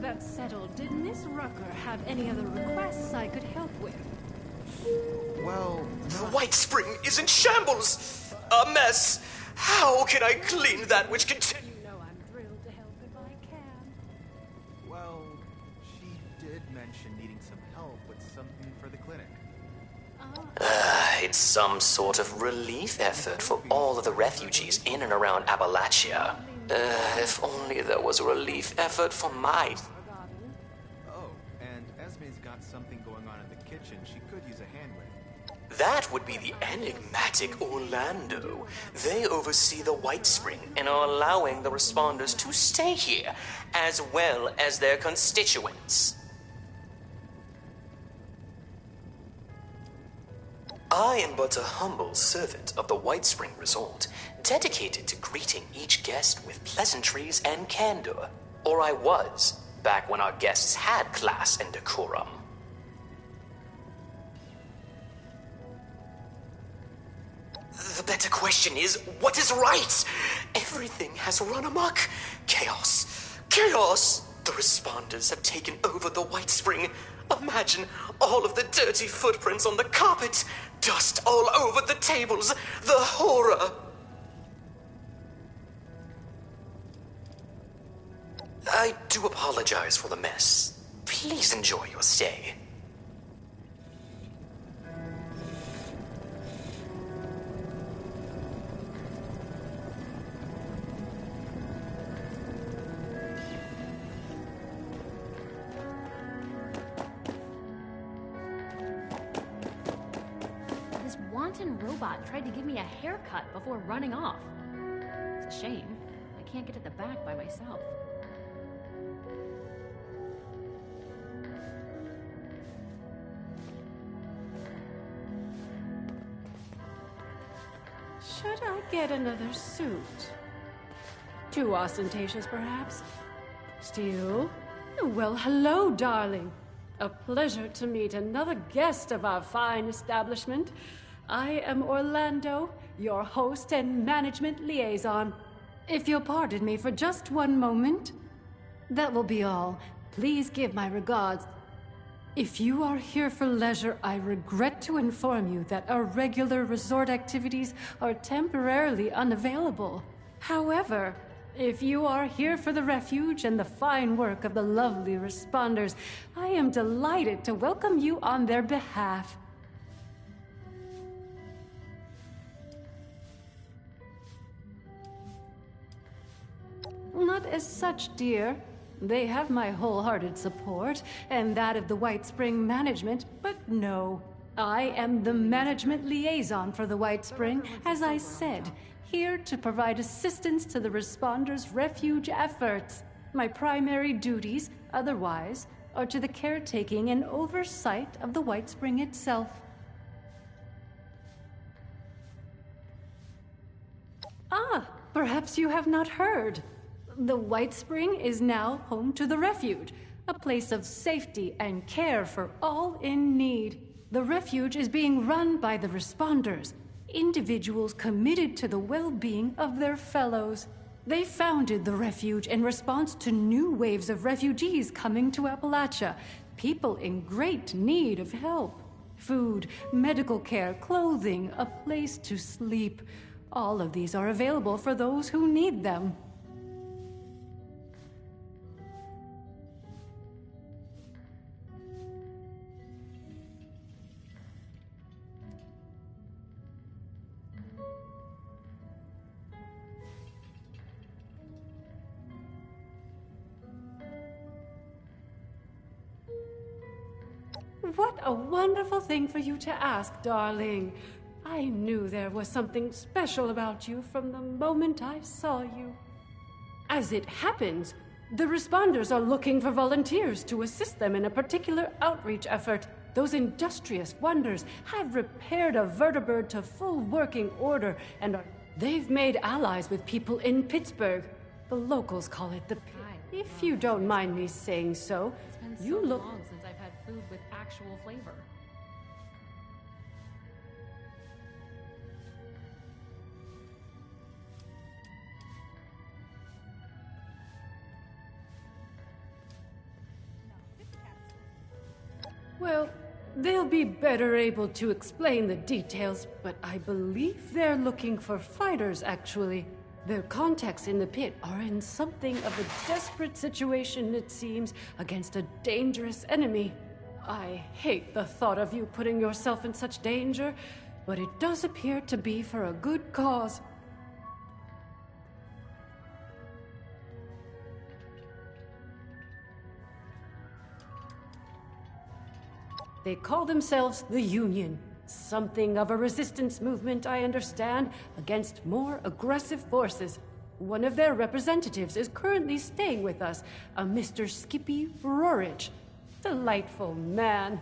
that's settled, did Miss Rucker have any other requests I could help with? Well, The White Spring is in shambles! A mess! How can I clean that which contains... You know I'm thrilled to help if I can. well, she did mention needing some help with something for the clinic. It's some sort of relief effort for all of the refugees in and around Appalachia. If only there was a relief effort for my... Oh, and Esme's got something going on in the kitchen she could use a hand with. That would be the enigmatic Orlando. They oversee the White Spring and are allowing the responders to stay here, as well as their constituents. I am but a humble servant of the White Spring Resort, dedicated to greeting each guest with pleasantries and candor. Or I was, back when our guests had class and decorum. The better question is, what is right? Everything has run amok. Chaos. Chaos! The responders have taken over the White Spring. Imagine all of the dirty footprints on the carpet. Dust all over the tables. The horror. I do apologize for the mess. Please enjoy your stay. This wanton robot tried to give me a haircut before running off. It's a shame. I can't get to the back by myself. Should I get another suit? Too ostentatious, perhaps? Still? Well, hello, darling. A pleasure to meet another guest of our fine establishment. I am Orlando, your host and management liaison. If you'll pardon me for just one moment. That will be all. Please give my regards. If you are here for leisure, I regret to inform you that our regular resort activities are temporarily unavailable. However, if you are here for the refuge and the fine work of the lovely responders, I am delighted to welcome you on their behalf. Not as such, dear. They have my wholehearted support, and that of the White Spring management, but no. I am the management liaison for the White Spring, as I said, here to provide assistance to the responders' refuge efforts. My primary duties, otherwise, are to the caretaking and oversight of the White Spring itself. Ah, perhaps you have not heard. The White Spring is now home to the refuge, a place of safety and care for all in need. The refuge is being run by the responders, individuals committed to the well-being of their fellows. They founded the refuge in response to new waves of refugees coming to Appalachia, people in great need of help. Food, medical care, clothing, a place to sleep. All of these are available for those who need them. What a wonderful thing for you to ask, darling. I knew there was something special about you from the moment I saw you. As it happens, the responders are looking for volunteers to assist them in a particular outreach effort. Those industrious wonders have repaired a vertibird to full working order and they've made allies with people in Pittsburgh. The locals call it the Pit. If you don't mind me saying so, It's been so you look... long since I've had food with actual flavor. Well, they'll be better able to explain the details, but I believe they're looking for fighters, actually. Their contacts in the pit are in something of a desperate situation, it seems, against a dangerous enemy. I hate the thought of you putting yourself in such danger, but it does appear to be for a good cause. They call themselves the Union. Something of a resistance movement, I understand, against more aggressive forces. One of their representatives is currently staying with us, a Mr. Skippy Rorich. Delightful man.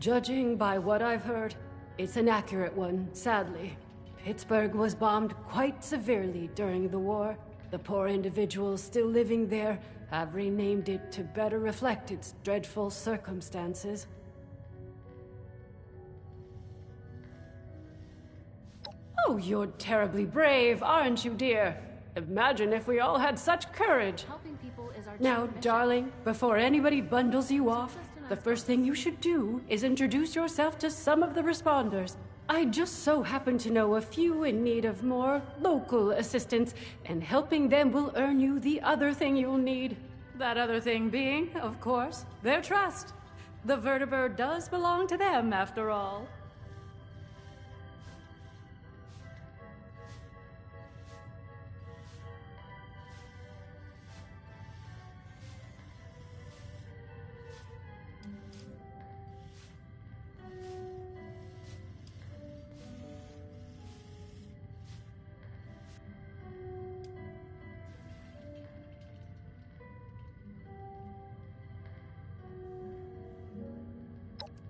Judging by what I've heard, it's an accurate one, sadly. Pittsburgh was bombed quite severely during the war. The poor individuals still living there have renamed it to better reflect its dreadful circumstances. Oh, you're terribly brave, aren't you, dear? Imagine if we all had such courage. Helping people is our Now, chief mission. darling, before anybody bundles you off, the first thing you should do is introduce yourself to some of the responders. I just so happen to know a few in need of more local assistance, and helping them will earn you the other thing you'll need. That other thing being, of course, their trust. The vertibird does belong to them, after all.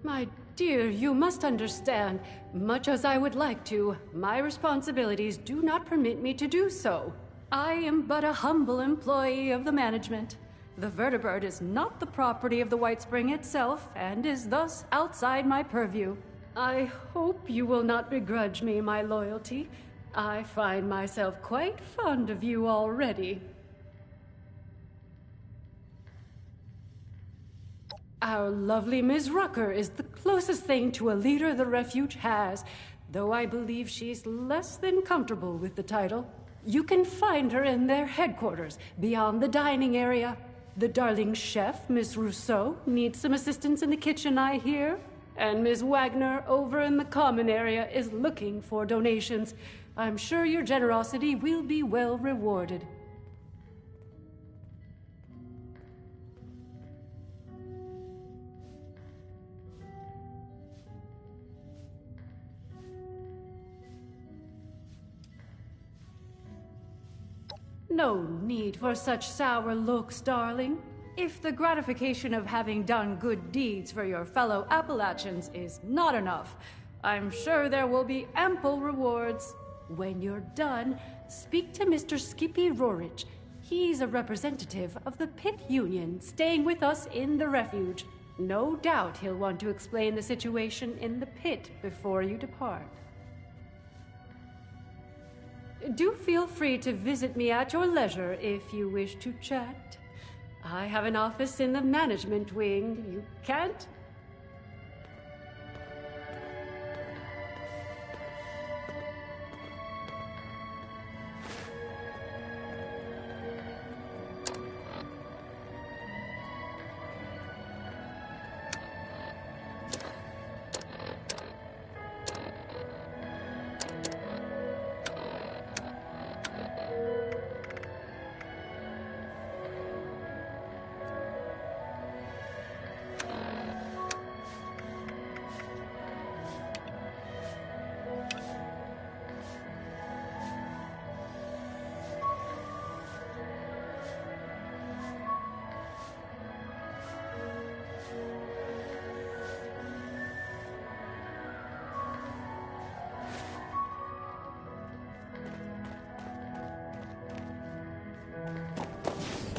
My dear, you must understand, much as I would like to, my responsibilities do not permit me to do so. I am but a humble employee of the management. The vertibird is not the property of the White Spring itself, and is thus outside my purview. I hope you will not begrudge me my loyalty. I find myself quite fond of you already. Our lovely Ms. Rucker is the closest thing to a leader the refuge has, though I believe she's less than comfortable with the title. You can find her in their headquarters, beyond the dining area. The darling chef, Miss Rousseau, needs some assistance in the kitchen, I hear. And Ms. Wagner, over in the common area, is looking for donations. I'm sure your generosity will be well rewarded. No need for such sour looks, darling. If the gratification of having done good deeds for your fellow Appalachians is not enough, I'm sure there will be ample rewards. When you're done, speak to Mr. Skippy Rorich. He's a representative of the Pit Union staying with us in the refuge. No doubt he'll want to explain the situation in the pit before you depart. Do feel free to visit me at your leisure if you wish to chat. I have an office in the management wing. You can't?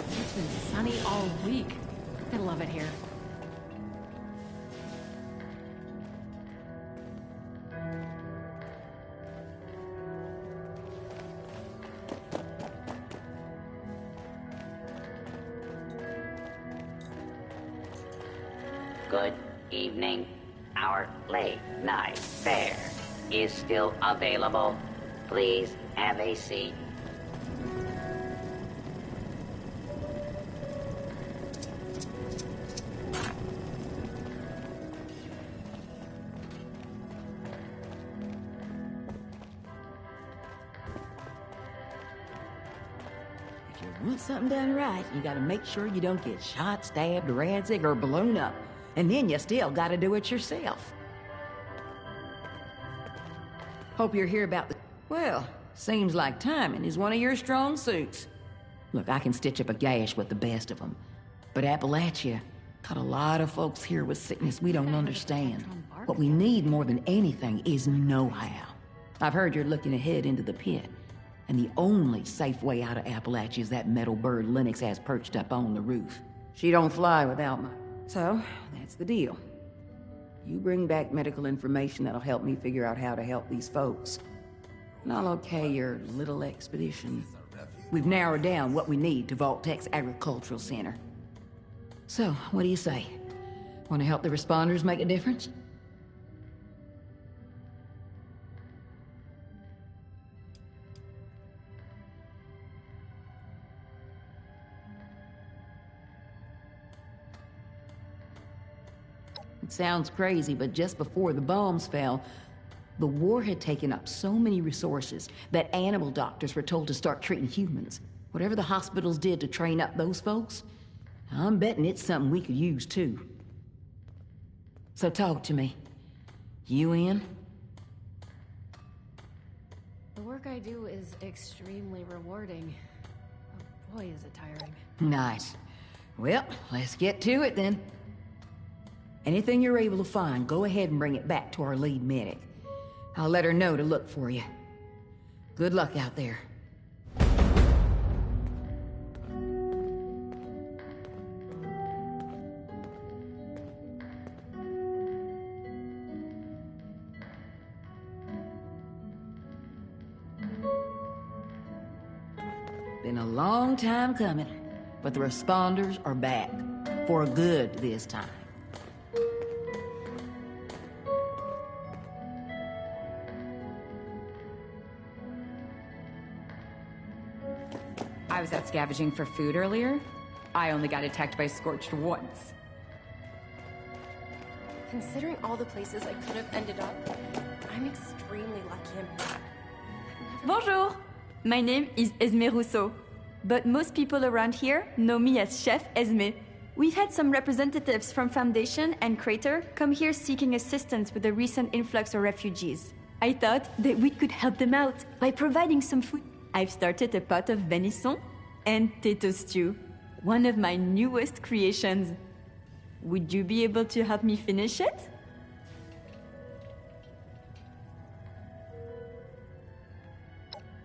It's been sunny all week. I love it here. Good evening. Our late night fare is still available. Please have a seat. If you want something done right, you gotta make sure you don't get shot, stabbed, radzigged, or blown up. And then you still gotta do it yourself. Hope you're here about the... Well, seems like timing is one of your strong suits. Look, I can stitch up a gash with the best of them. But Appalachia got a lot of folks here with sickness we don't understand. What we need more than anything is know-how. I've heard you're looking ahead into the pit. And the only safe way out of Appalachia is that metal bird Lennox has perched up on the roof. She don't fly without my... So, that's the deal. You bring back medical information that'll help me figure out how to help these folks. And I'll okay your little expedition. We've narrowed down what we need to Vault-Tec's agricultural center. So, what do you say? Want to help the responders make a difference? It sounds crazy, but just before the bombs fell, the war had taken up so many resources that animal doctors were told to start treating humans. Whatever the hospitals did to train up those folks, I'm betting it's something we could use too. So talk to me. You in? The work I do is extremely rewarding. Oh boy, is it tiring. Nice. Well, let's get to it then. Anything you're able to find, go ahead and bring it back to our lead medic. I'll let her know to look for you. Good luck out there. Been a long time coming, but the responders are back. For good this time. I was out scavenging for food earlier. I only got attacked by Scorched once. Considering all the places I could have ended up, I'm extremely lucky. Bonjour! My name is Esme Rousseau, but most people around here know me as Chef Esme. We've had some representatives from Foundation and Crater come here seeking assistance with the recent influx of refugees. I thought that we could help them out by providing some food. I've started a pot of venison and tato stew, one of my newest creations. Would you be able to help me finish it?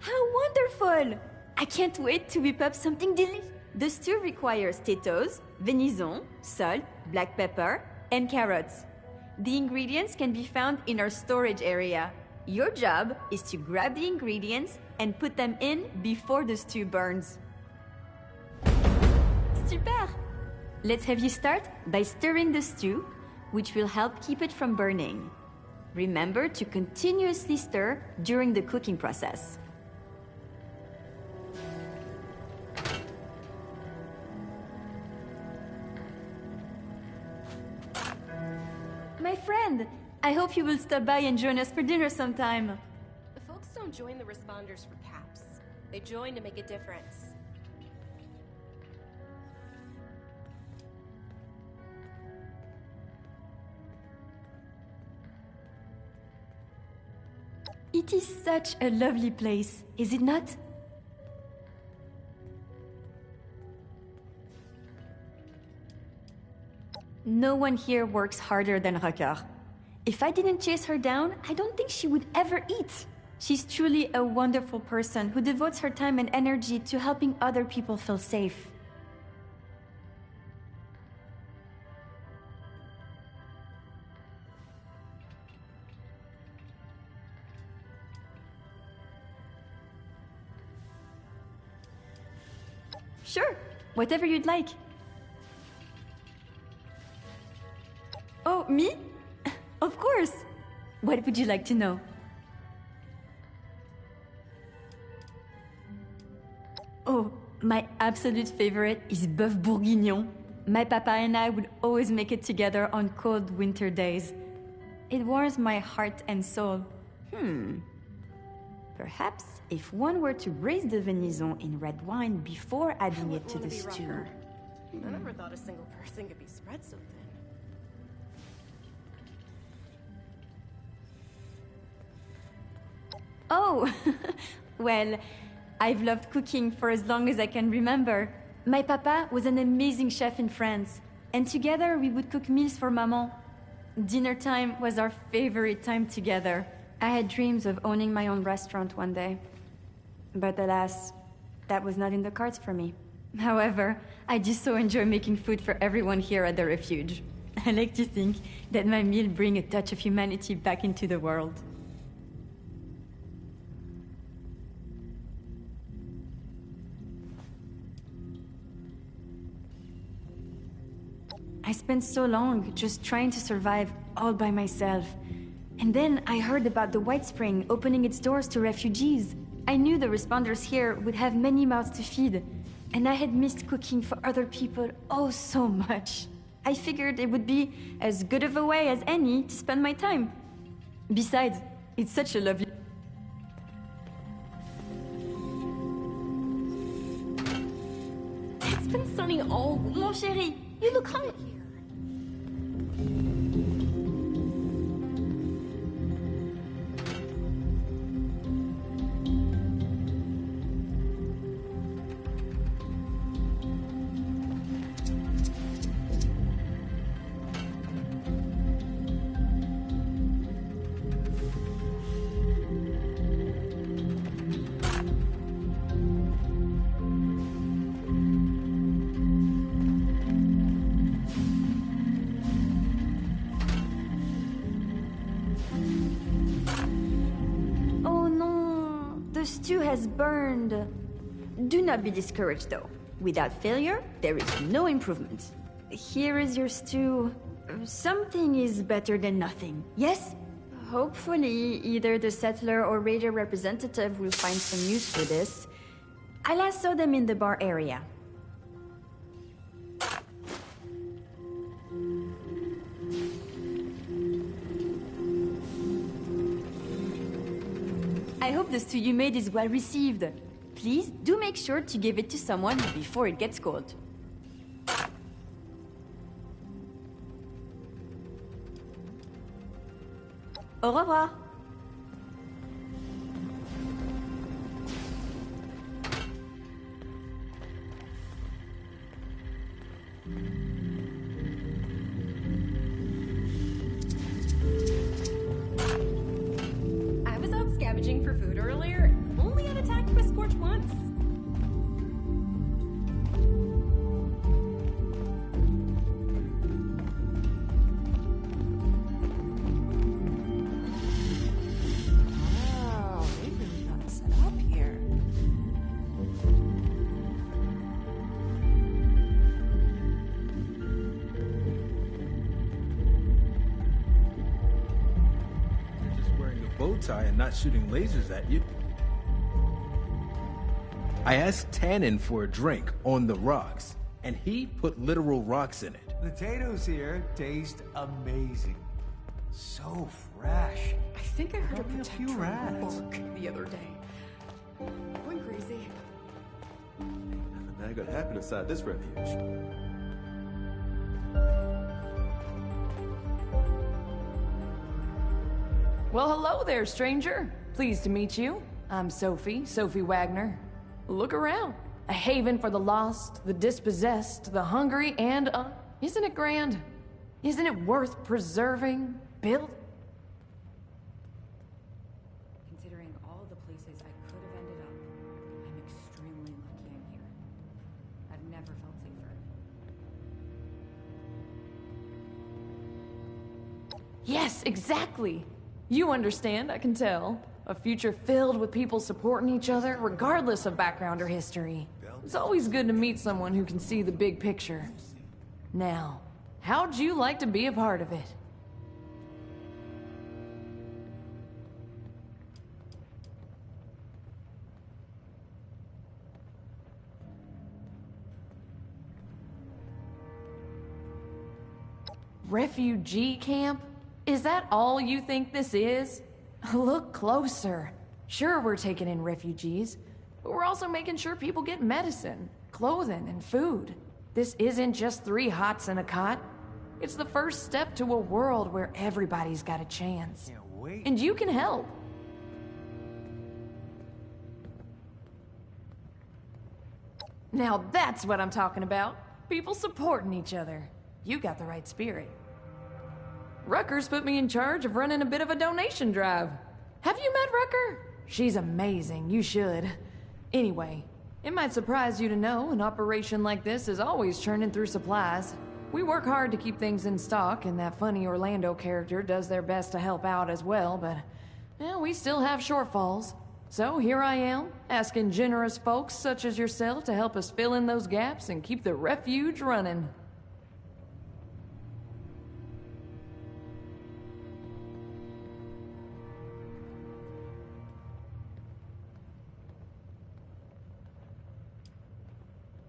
How wonderful! I can't wait to whip up something delicious. The stew requires potatoes, venison, salt, black pepper, and carrots. The ingredients can be found in our storage area. Your job is to grab the ingredients and put them in before the stew burns. Super! Let's have you start by stirring the stew, which will help keep it from burning. Remember to continuously stir during the cooking process. My friend, I hope you will stop by and join us for dinner sometime. The folks don't join the responders for caps. They join to make a difference. It is such a lovely place, is it not? No one here works harder than Rucker. If I didn't chase her down, I don't think she would ever eat. She's truly a wonderful person who devotes her time and energy to helping other people feel safe. Sure, whatever you'd like. me? Of course. What would you like to know? Oh, my absolute favorite is Boeuf Bourguignon. My papa and I would always make it together on cold winter days. It warms my heart and soul. Perhaps if one were to raise the venison in red wine before adding it to the stew. I never thought a single person could be spread so thin. Oh, well, I've loved cooking for as long as I can remember. My papa was an amazing chef in France, and together we would cook meals for maman. Dinner time was our favorite time together. I had dreams of owning my own restaurant one day. But alas, that was not in the cards for me. However, I do so enjoy making food for everyone here at the refuge. I like to think that my meal bring a touch of humanity back into the world. I spent so long just trying to survive all by myself. And then I heard about the White Spring opening its doors to refugees. I knew the responders here would have many mouths to feed, and I had missed cooking for other people oh so much. I figured it would be as good of a way as any to spend my time. Besides, it's such a lovely... It's been sunny all week. Mon chéri, you look hungry. The stew has burned. Do not be discouraged, though. Without failure, there is no improvement. Here is your stew. Something is better than nothing, yes? Hopefully, either the settler or raider representative will find some use for this. I last saw them in the bar area. I hope the stew you made is well received. Please do make sure to give it to someone before it gets cold. Au revoir. I was out scavenging for food earlier, only got attacked by Scorch once. Wow, they really got it set up here. You're just wearing a bow tie and not shooting lasers at you. I asked Tannen for a drink on the rocks, and he put literal rocks in it. The potatoes here taste amazing. So fresh. I think I heard a Probably a protector few rats. bark the other day. Going crazy. Nothing bad gonna happen inside this refuge. Well, hello there, stranger. Pleased to meet you. I'm Sophie Wagner. Look around. A haven for the lost, the dispossessed, the hungry, and, isn't it grand? Isn't it worth preserving, built? Considering all the places I could have ended up, I'm extremely lucky I'm here. I've never felt safer. Yes, exactly. You understand, I can tell. A future filled with people supporting each other, regardless of background or history. It's always good to meet someone who can see the big picture. Now, how'd you like to be a part of it? refugee camp? Is that all you think this is? Look closer. Sure, we're taking in refugees, but we're also making sure people get medicine, clothing, and food. This isn't just 3 hots and a cot. It's the first step to a world where everybody's got a chance. Can't wait. And you can help. Now that's what I'm talking about. People supporting each other. You got the right spirit. Rutgers put me in charge of running a bit of a donation drive. Have you met Rucker? She's amazing, you should. Anyway, it might surprise you to know an operation like this is always churning through supplies. We work hard to keep things in stock, and that funny Orlando character does their best to help out as well, but well, we still have shortfalls. So here I am, asking generous folks such as yourself to help us fill in those gaps and keep the refuge running.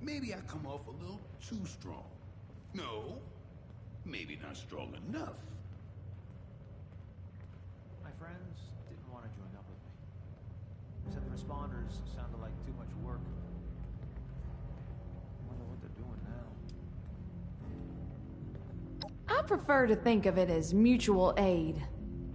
Maybe I come off a little too strong. No, maybe not strong enough. My friends didn't want to join up with me. Said the responders sounded like too much work. Wonder what they're doing now. I prefer to think of it as mutual aid.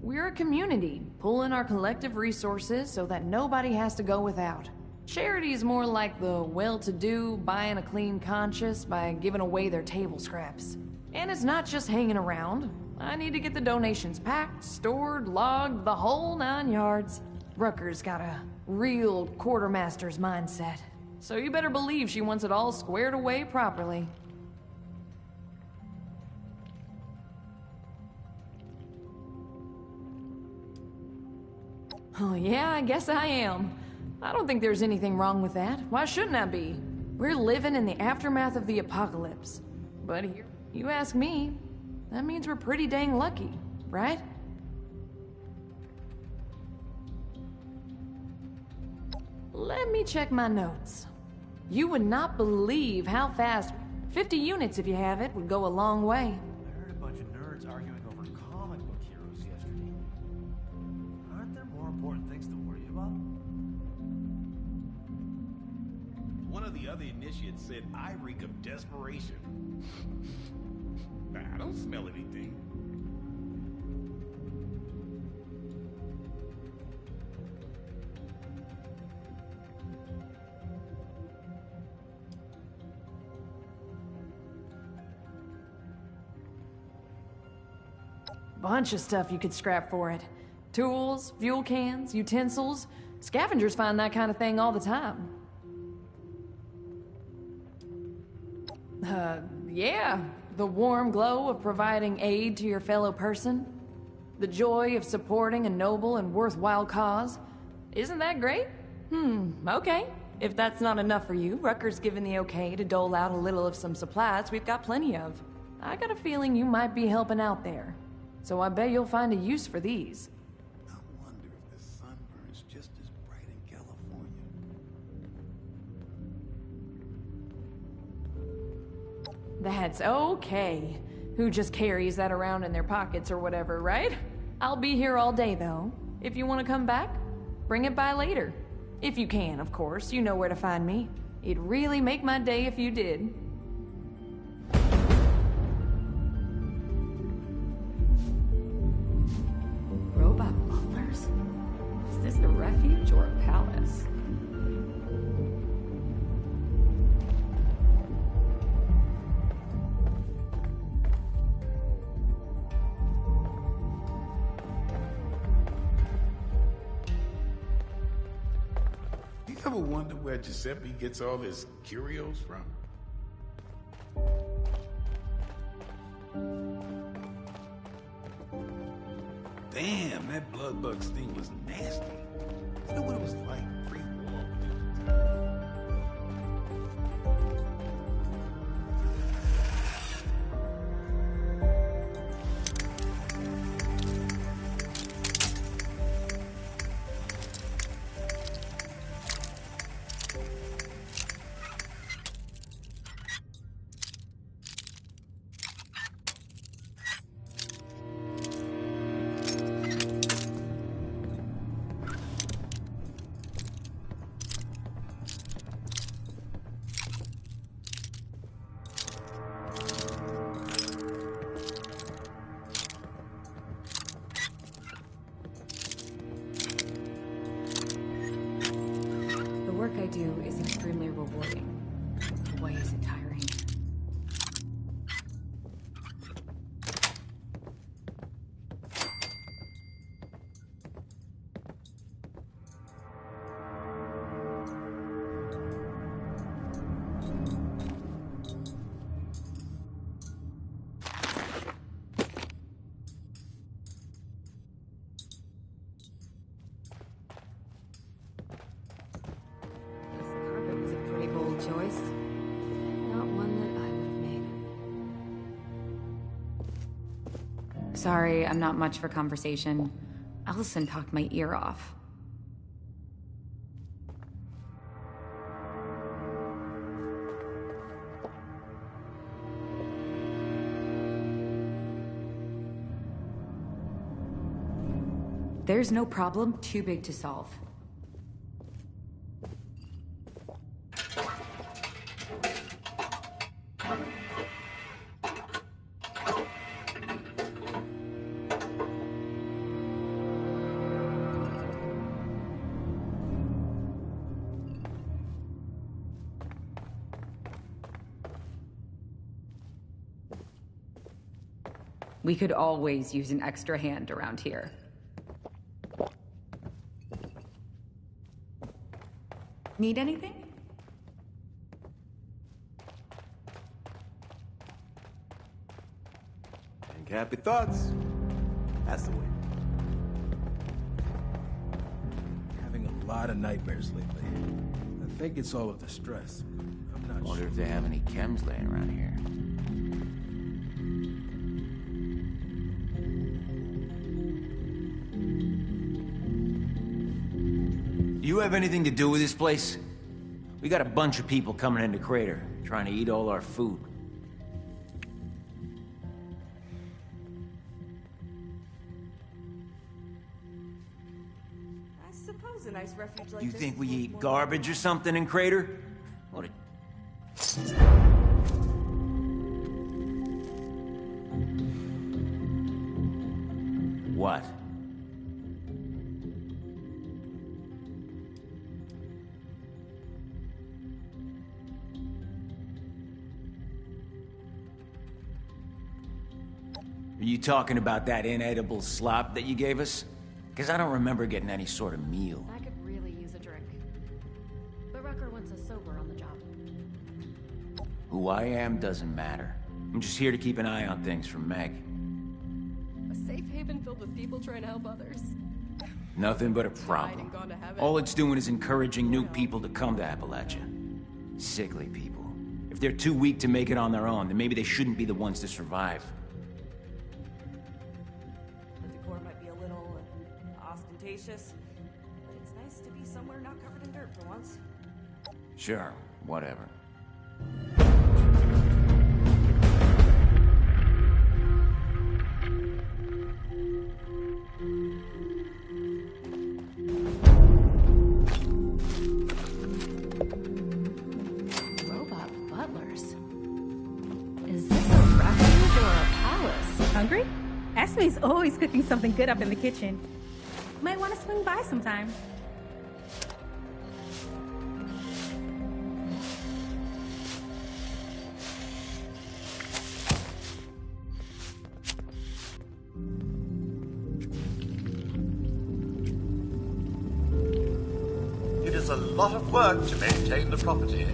We're a community, pulling our collective resources so that nobody has to go without. Charity is more like the well-to-do buying a clean conscience by giving away their table scraps. And it's not just hanging around. I need to get the donations packed, stored, logged, the whole 9 yards. Rucker's got a real quartermaster's mindset. So you better believe she wants it all squared away properly. Oh yeah, I guess I am. I don't think there's anything wrong with that. Why shouldn't I be? We're living in the aftermath of the apocalypse. But here, you ask me, that means we're pretty dang lucky, right? Let me check my notes. You would not believe how fast 50 units, if you have it, would go a long way. I heard a bunch of nerds arguing over comic book heroes yesterday. Aren't there more important things to worry about? One of the other initiates said I reek of desperation. Nah, I don't smell anything. Bunch of stuff you could scrap for it. Tools, fuel cans, utensils. Scavengers find that kind of thing all the time. Yeah. The warm glow of providing aid to your fellow person. The joy of supporting a noble and worthwhile cause. Isn't that great? Okay. If that's not enough for you, Rucker's given the okay to dole out a little of some supplies we've got plenty of. I got a feeling you might be helping out there. So I bet you'll find a use for these. I wonder if the sunburn's just as bright in California. That's okay. Who just carries that around in their pockets or whatever, right? I'll be here all day, though. If you want to come back, bring it by later. If you can, of course. You know where to find me. It'd really make my day if you did. Robot butlers? Is this the refuge or a palace? You ever wonder where Giuseppe gets all his curios from? Damn, that blood bug sting was nasty. I wonder what it was like pre-war. Sorry, I'm not much for conversation. Allison talked my ear off. There's no problem too big to solve. We could always use an extra hand around here. Need anything? And happy thoughts. That's the way. Having a lot of nightmares lately. I think it's all of the stress. I'm not Wonder sure. if they have any chems laying around here. Do you have anything to do with this place? We got a bunch of people coming into Crater, trying to eat all our food. I suppose a nice refuge like You this think is we worth eat more garbage or something in Crater? What a... What? Are you talking about that inedible slop that you gave us? Because I don't remember getting any sort of meal. I could really use a drink. But Rucker wants us sober on the job. Who I am doesn't matter. I'm just here to keep an eye on things from Meg. A safe haven filled with people trying to help others. Nothing but a Died problem. and gone to heaven. All it's doing is encouraging new people to come to Appalachia. Sickly people. If they're too weak to make it on their own, then maybe they shouldn't be the ones to survive. The decor might be a little ostentatious, but it's nice to be somewhere not covered in dirt for once. Sure, whatever. Robot butlers. Is this a refuge or a palace? Hungry? Esme's always cooking something good up in the kitchen. Might want to swing by sometime. It is a lot of work to maintain the property.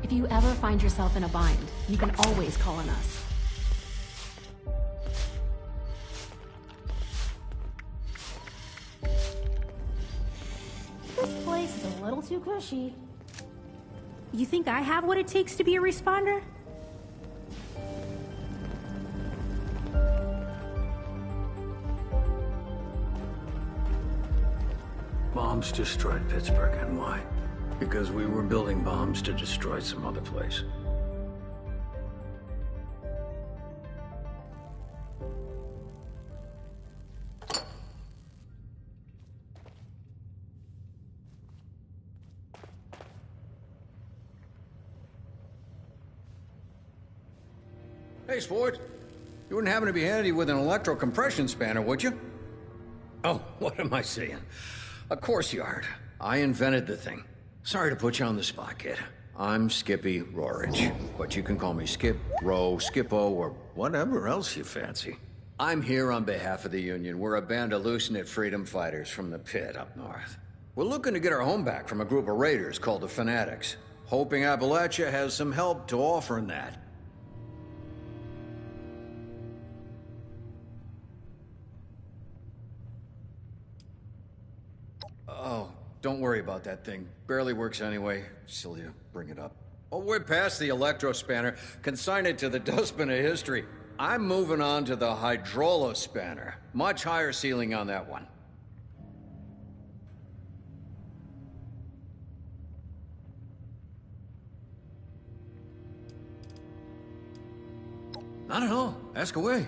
If you ever find yourself in a bind, you can always call on us. This place is a little too cushy. You think I have what it takes to be a responder? Bombs destroyed Pittsburgh, and why? Because we were building bombs to destroy some other place. Hey, sport. You wouldn't happen to be handy with an electrocompression spanner, would you? Oh, what am I saying? Of course you aren't. I invented the thing. Sorry to put you on the spot, kid. I'm Skippy Rorich, but you can call me Skip, Ro, Skippo, or whatever else you fancy. I'm here on behalf of the Union. We're a band of loose-knit freedom fighters from the pit up north. We're looking to get our home back from a group of raiders called the Fanatics, hoping Appalachia has some help to offer in that. Oh, don't worry about that thing. Barely works anyway. Silly to bring it up. Oh, we're past the electrospanner. Consign it to the dustbin of history. I'm moving on to the hydrolospanner. Much higher ceiling on that one. Not at all. Ask away.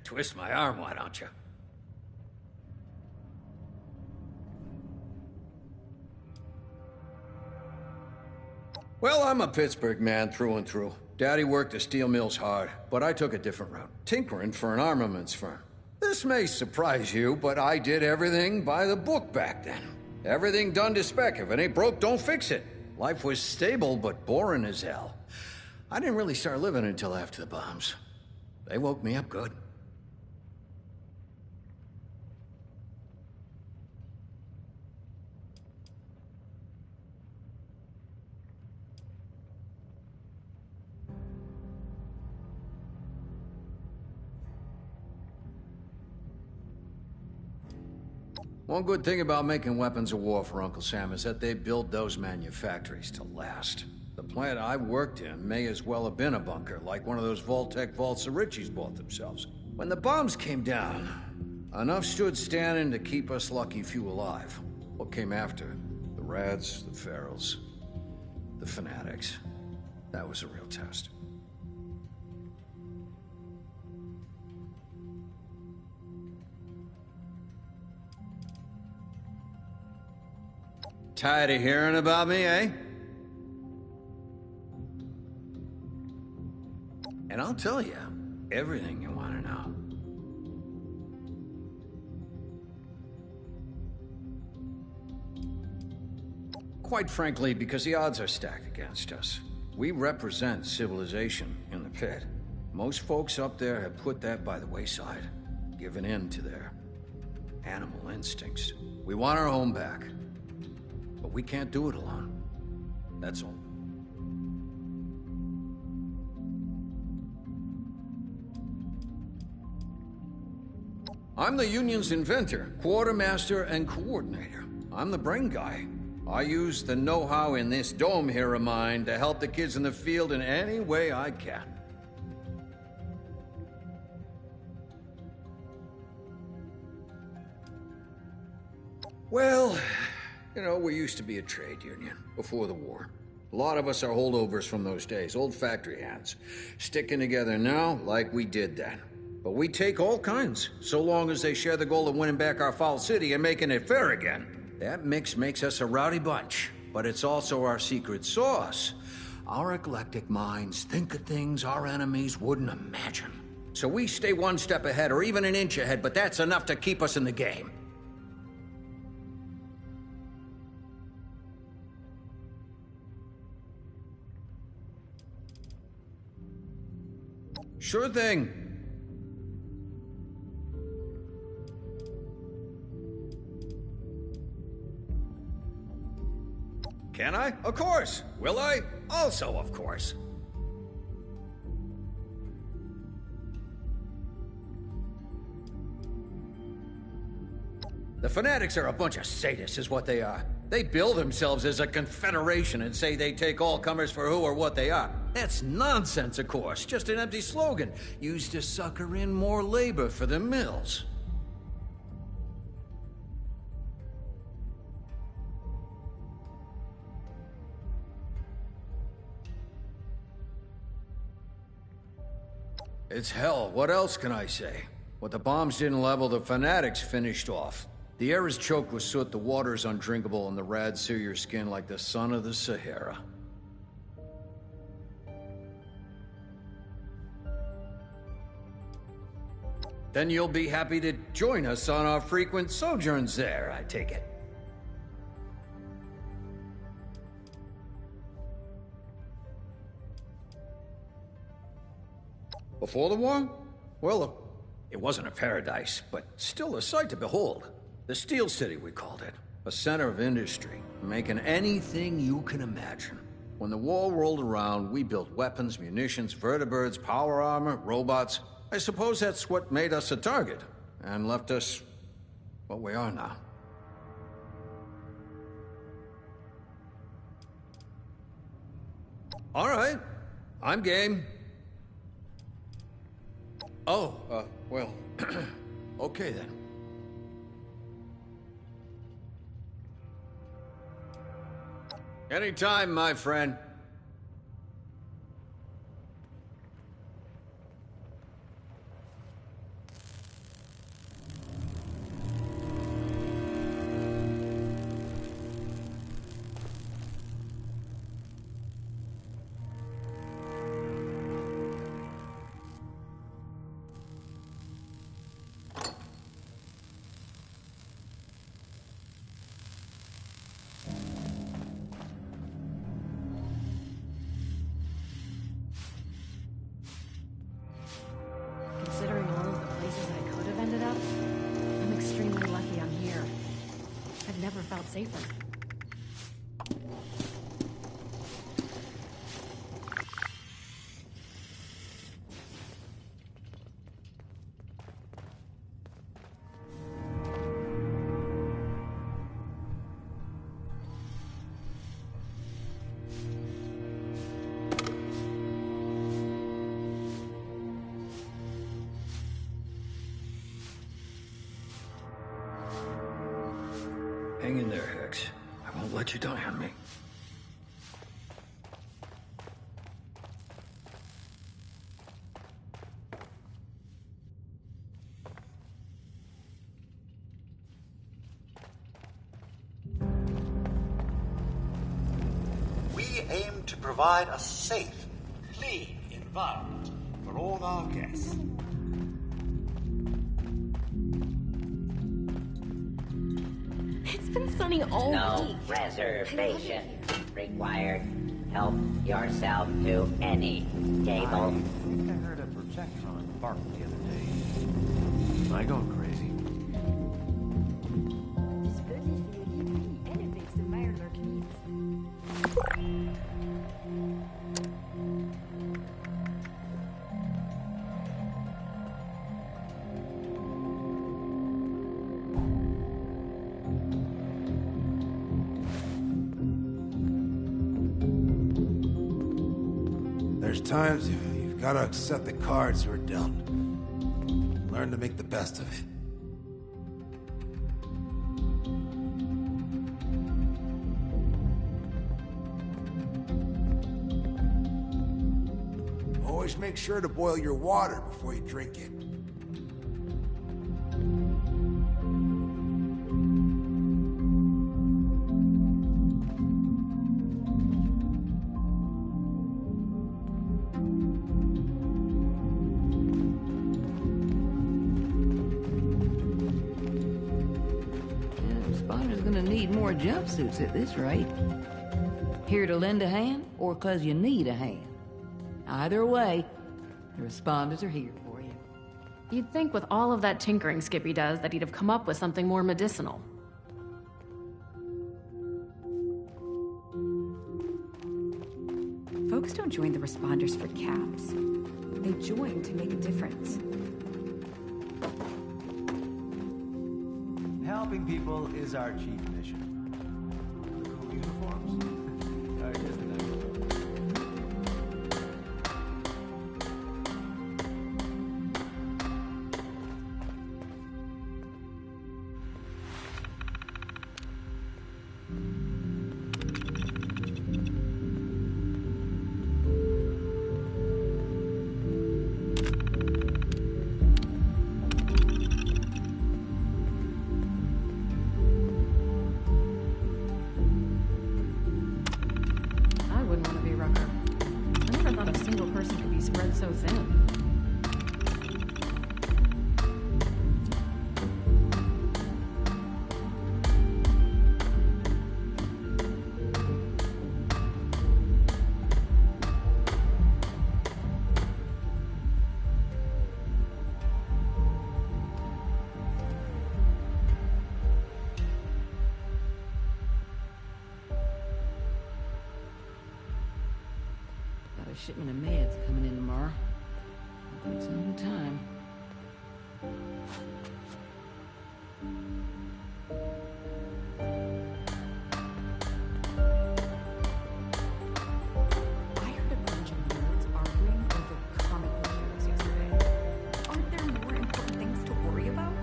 Twist my arm, why don't you? Well, I'm a Pittsburgh man through and through. Daddy worked the steel mills hard, but I took a different route, tinkering for an armaments firm. This may surprise you, but I did everything by the book back then. Everything done to spec. If it ain't broke, don't fix it. Life was stable, but boring as hell. I didn't really start living until after the bombs. They woke me up good. One good thing about making weapons of war for Uncle Sam is that they build those manufactories to last. The plant I worked in may as well have been a bunker, like one of those Vault-Tec vaults the Richies bought themselves. When the bombs came down, enough stood standing to keep us lucky few alive. What came after? The Rads, the Ferals, the Fanatics. That was a real test. Tired of hearing about me, eh? And I'll tell you everything you want to know. Quite frankly, because the odds are stacked against us. We represent civilization in the pit. Most folks up there have put that by the wayside, given in to their animal instincts. We want our home back. But we can't do it alone. That's all. I'm the Union's inventor, quartermaster, and coordinator. I'm the brain guy. I use the know-how in this dome here of mine to help the kids in the field in any way I can. Well, you know, we used to be a trade union before the war. A lot of us are holdovers from those days, old factory hands. Sticking together now like we did then. But we take all kinds, so long as they share the goal of winning back our foul city and making it fair again. That mix makes us a rowdy bunch, but it's also our secret sauce. Our eclectic minds think of things our enemies wouldn't imagine. So we stay one step ahead or even an inch ahead, but that's enough to keep us in the game. Sure thing. Can I? Of course. Will I? Also, of course. The Fanatics are a bunch of sadists, is what they are. They bill themselves as a confederation and say they take all comers for who or what they are. That's nonsense, of course. Just an empty slogan, used to sucker in more labor for the mills. It's hell. What else can I say? What the bombs didn't level, the Fanatics finished off. The air is choked with soot, the water is undrinkable, and the Rads sear your skin like the sun of the Sahara. Then you'll be happy to join us on our frequent sojourns there, I take it. Before the war? Well, it wasn't a paradise, but still a sight to behold. The Steel City, we called it. A center of industry, making anything you can imagine. When the war rolled around, we built weapons, munitions, vertibirds, power armor, robots. I suppose that's what made us a target, and left us what we are now. All right, I'm game. Oh, well, okay then. Anytime, my friend. Considering all of the places I could have ended up, I'm extremely lucky I'm here. I've never felt safer. Hang in there, Hex. I won't let you die on me. We aim to provide a safe, clean environment for all our guests. It's been sunny all No week. reservation required. Help yourself to any table. I think I heard a Projectron bark the other day. Am I going crazy? There's times you've got to accept the cards you're dealt. Learn to make the best of it. Always make sure to boil your water before you drink it. Responder's gonna need more jumpsuits at this rate. Here to lend a hand, or 'cause you need a hand. Either way, the responders are here for you. You'd think with all of that tinkering Skippy does that he'd have come up with something more medicinal. Folks don't join the responders for caps. They join to make a difference. Helping people is our chief mission. The cool uniforms? I guess the next one. a shipment of meds coming in tomorrow. Hoping it's on time. I heard a bunch of nerds arguing over comic book heroes yesterday. Aren't there more important things to worry about?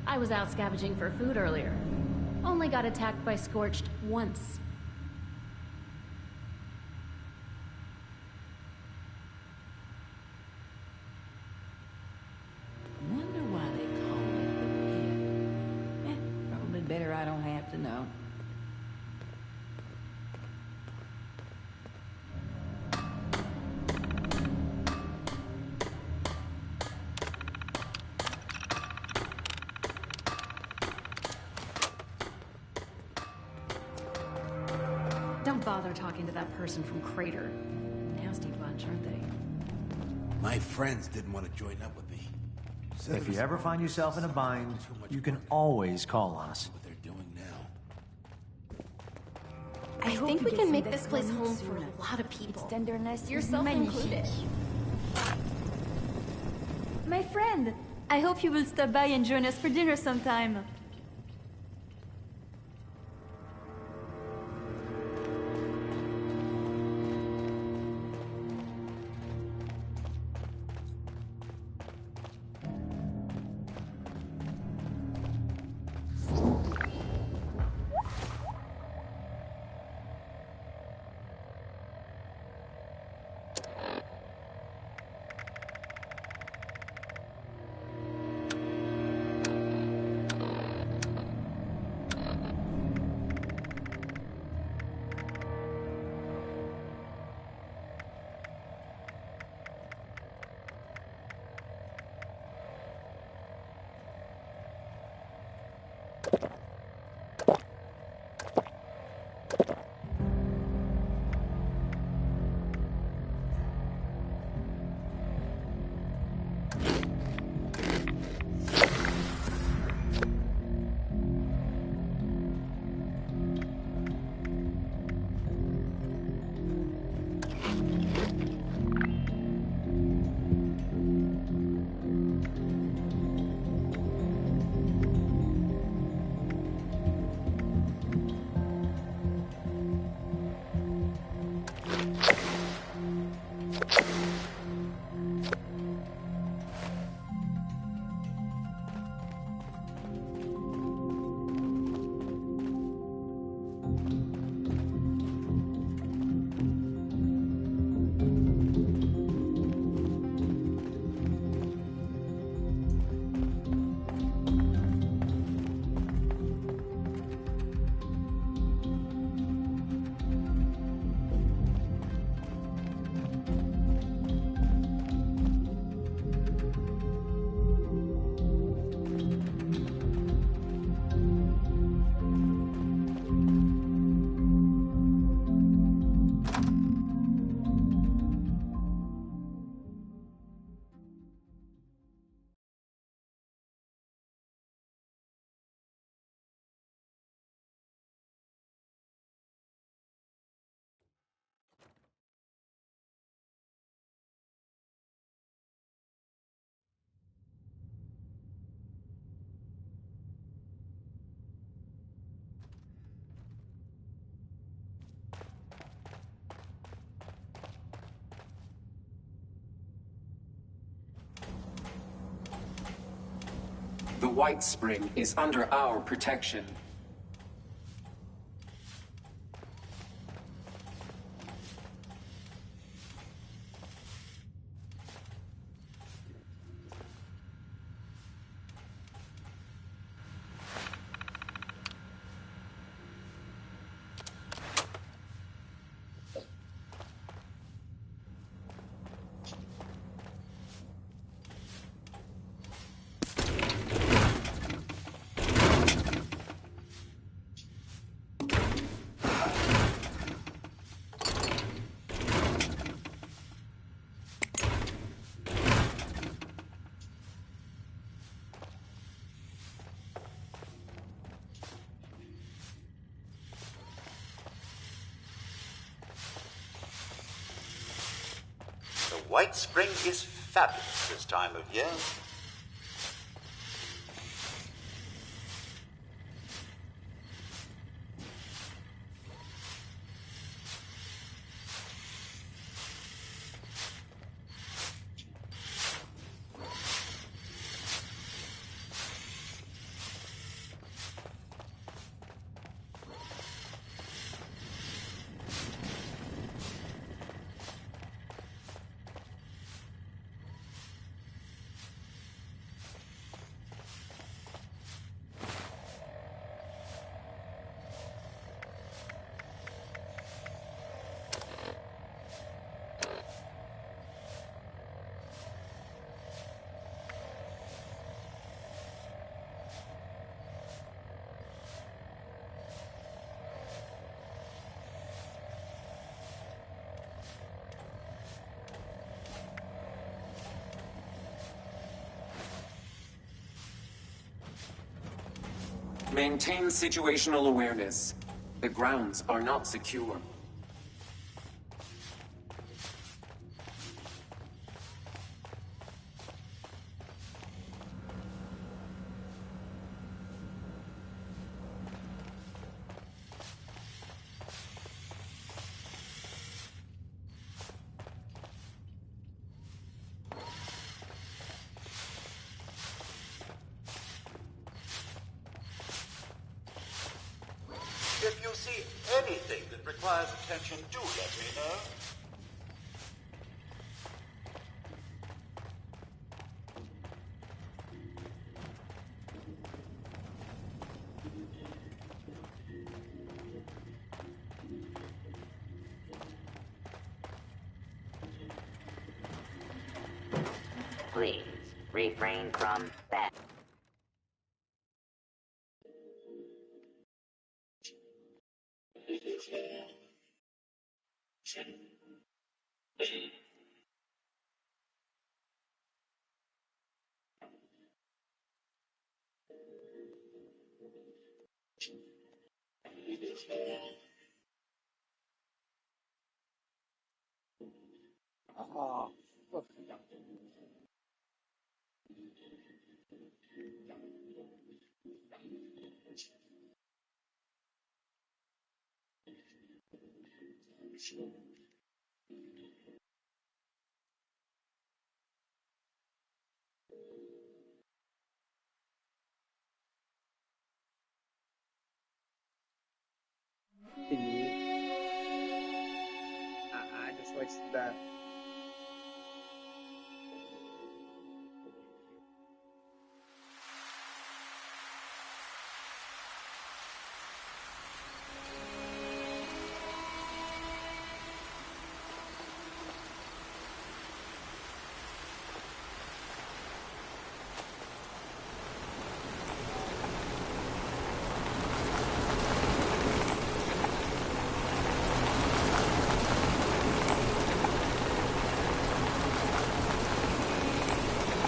I was out scavenging for food earlier. Only got attacked by Scorched once. Wonder why they call it the pit. Probably better I don't have to know. Don't bother talking to that person from Crater. Nasty bunch, aren't they? My friends didn't want to join up with me. Said If it you was ever find yourself in a bind, you can always call on us. what they're doing now. I think we can make this place home for a lot of people. Tenderness, Yourself included. My friend, I hope you will stop by and join us for dinner sometime. The White Spring is under our protection. White Spring is fabulous this time of year. Maintain situational awareness. The grounds are not secure. If you see anything that requires attention, do let me know. Please refrain from that. Oh, fuck. I just wasted that.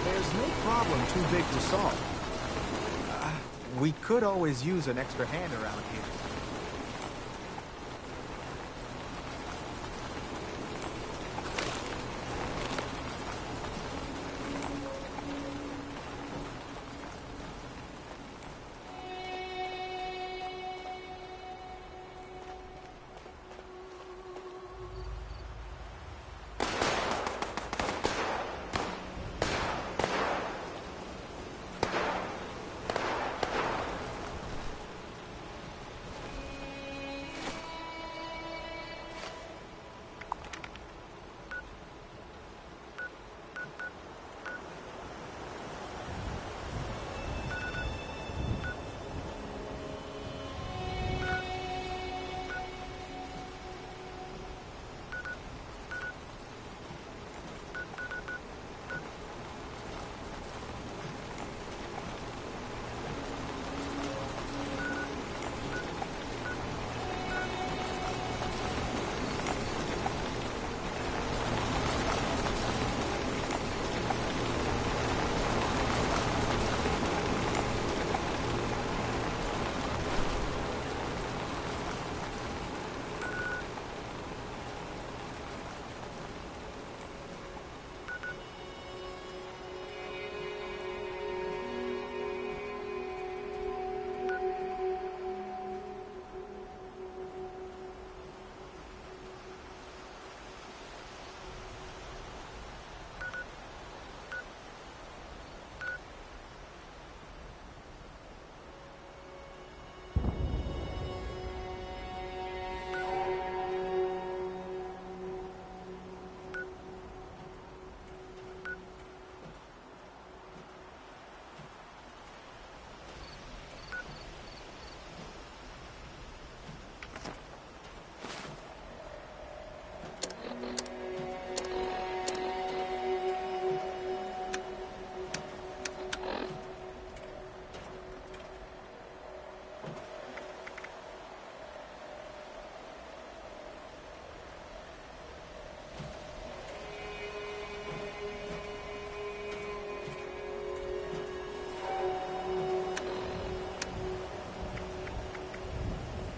There's no problem too big to solve. We could always use an extra hand around here.